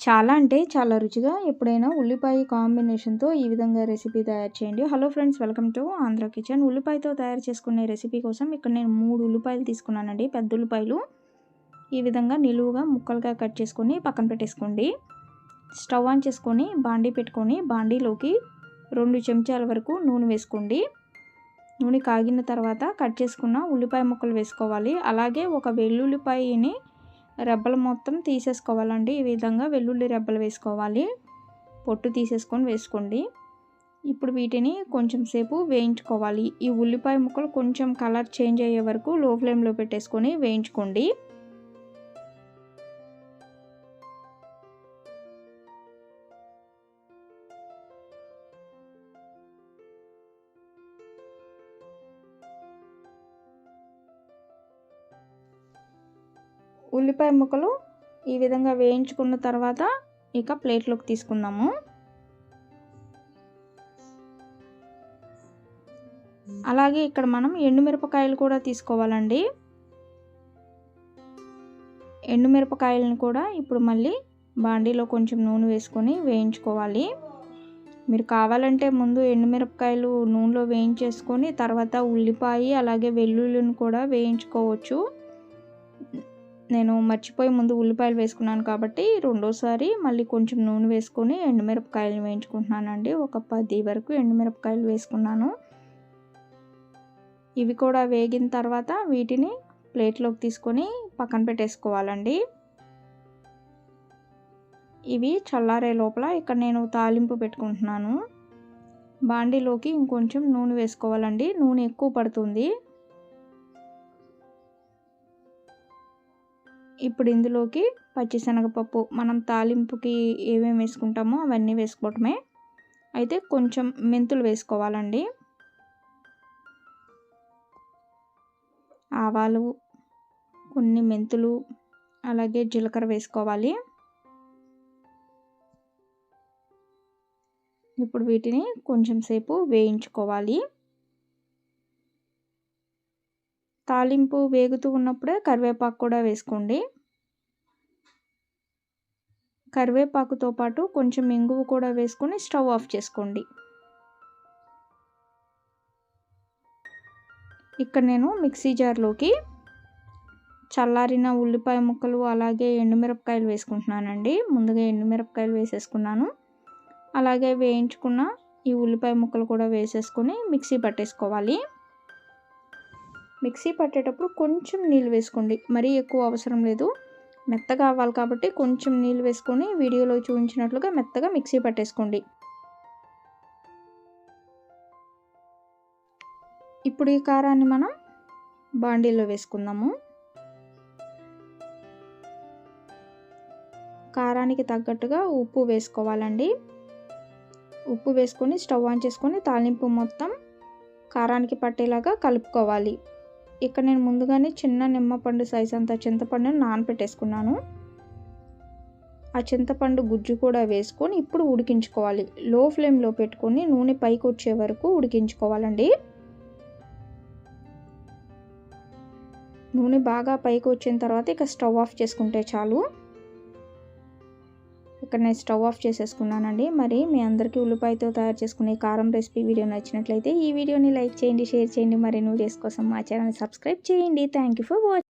చాలా అంటే చాలా రుచిగా ఎప్పుడైనా ఉల్లిపాయ కాంబినేషన్‌తో ఈ విధంగా రెసిపీ తయారు చేయండి. Hello friends, welcome to Andhra kitchen. ఉల్లిపాయతో తయారు చేసుకునే రెసిపీ కోసం ఇక్కడ నేను 3 ఉల్లిపాయలు తీసుకున్నానండి. పెద్ద ఉల్లిపాయలు ఈ విధంగా నిలువుగా ముక్కలుగా కట్ చేసుకొని పక్కన పెట్టేసుకోండి. స్టవ్ ఆన్ చేసుకొని బాండీ పెట్టుకొని బాండీలోకి 2 చెంచాల వరకు నూనె వేసుకోండి. నూనె కాగిన తర్వాత కట్ చేసుకున్న ఉల్లిపాయ ముక్కలు వేసుకోవాలి. అలాగే ఒక వెల్లుల్లిపాయని రెబ్బలు మొత్తం తీసేసుకోవాలండి. ఈ విధంగా వెల్లుల్లి రెబ్బలు వేసుకోవాలి. పొట్టు తీసేసుకొని వేసుకోండి. ఇప్పుడు వీటిని కొంచెం సేపు వేయించుకోవాలి. ఈ ఉల్లిపాయ ముక్కలు కొంచెం కలర్ చేంజ్ అయ్యే వరకు లో ఫ్లేమ్లో పెట్టేసుకొని వేయించుకోండి. ఉల్లిపాయ ముక్కలు ఈ విధంగా వేయించుకున్న తర్వాత ఇక ప్లేట్లోకి తీసుకుందాము. అలాగే ఇక్కడ మనం ఎండుమిరపకాయలు కూడా తీసుకోవాలండి. ఎండుమిరపకాయలను కూడా ఇప్పుడు మళ్ళీ బాండీలో కొంచెం నూనె వేసుకొని వేయించుకోవాలి. మీరు కావాలంటే ముందు ఎండుమిరపకాయలు నూనెలో వేయించేసుకొని తర్వాత ఉల్లిపాయ అలాగే వెల్లుల్లిని కూడా వేయించుకోవచ్చు. నేను మర్చిపోయి ముందు ఉల్లిపాయలు వేసుకున్నాను కాబట్టి రెండోసారి మళ్ళీ కొంచెం నూనె వేసుకొని ఎండుమిరపకాయలు వేయించుకుంటున్నానండి. ఒక 10 వరకు ఎండుమిరపకాయలు వేసుకున్నాను. ఇవి కూడా వేగిన తర్వాత వీటిని ప్లేట్లోకి తీసుకొని పక్కన పెట్టేసుకోవాలండి. ఇవి చల్లారే లోపల ఇక్కడ నేను తాలింపు పెట్టుకుంటున్నాను. బాండీలోకి ఇంకొంచెం నూనె వేసుకోవాలండి. నూనె ఎక్కువ పడుతుంది. ఇప్పుడు ఇందులోకి పచ్చిశనగపప్పు మనం తాలింపుకి ఏమేమి వేసుకుంటామో అవన్నీ వేసుకోవటమే. అయితే కొంచెం మెంతులు వేసుకోవాలండి. ఆవాలు, కొన్ని మెంతులు, అలాగే జీలకర్ర వేసుకోవాలి. ఇప్పుడు వీటిని కొంచెం సేపు వేయించుకోవాలి. తాలింపు వేగుతూ ఉన్నప్పుడే కరివేపాకు కూడా వేసుకోండి. కరివేపాకుతో పాటు కొంచెం ఇంగువ కూడా వేసుకొని స్టవ్ ఆఫ్ చేసుకోండి. ఇక్కడ నేను మిక్సీ జార్లోకి చల్లారిన ఉల్లిపాయ ముక్కలు అలాగే ఎండుమిరపకాయలు వేసుకుంటున్నానండి. ముందుగా ఎండుమిరపకాయలు వేసేసుకున్నాను. అలాగే వేయించుకున్న ఈ ఉల్లిపాయ ముక్కలు కూడా వేసేసుకొని మిక్సీ పట్టేసుకోవాలి. మిక్సీ పట్టేటప్పుడు కొంచెం నీళ్ళు వేసుకోండి. మరీ ఎక్కువ అవసరం లేదు. మెత్తగా అవ్వాలి కాబట్టి కొంచెం నీళ్ళు వేసుకొని వీడియోలో చూపించినట్లుగా మెత్తగా మిక్సీ పట్టేసుకోండి. ఇప్పుడు ఈ కారాన్ని మనం బాండీలో వేసుకుందాము. కారానికి తగ్గట్టుగా ఉప్పు వేసుకోవాలండి. ఉప్పు వేసుకొని స్టవ్ ఆన్ చేసుకొని తాలింపు మొత్తం కారానికి పట్టేలాగా కలుపుకోవాలి. ఇక్కడ నేను ముందుగానే చిన్న నిమ్మపండు సైజ్ అంత చింతపండుని నానబెట్టేసుకున్నాను. ఆ చింతపండు గుజ్జు కూడా వేసుకొని ఇప్పుడు ఉడికించుకోవాలి. లో ఫ్లేమ్లో పెట్టుకొని నూనె పైకి వచ్చే వరకు ఉడికించుకోవాలండి. నూనె బాగా పైకి వచ్చిన తర్వాత ఇక స్టవ్ ఆఫ్ చేసుకుంటే చాలు. ఇక్కడ నేను స్టవ్ ఆఫ్ చేసేసుకున్నానండి. మరి మీ అందరికీ ఉల్లిపాయతో తయారు చేసుకునే కారం రెసిపీ వీడియో నచ్చినట్లయితే ఈ వీడియోని లైక్ చేయండి, షేర్ చేయండి. మరిన్ని వీడియోస్ కోసం మా ఛానల్ని సబ్స్క్రైబ్ చేయండి. Thank you for watching.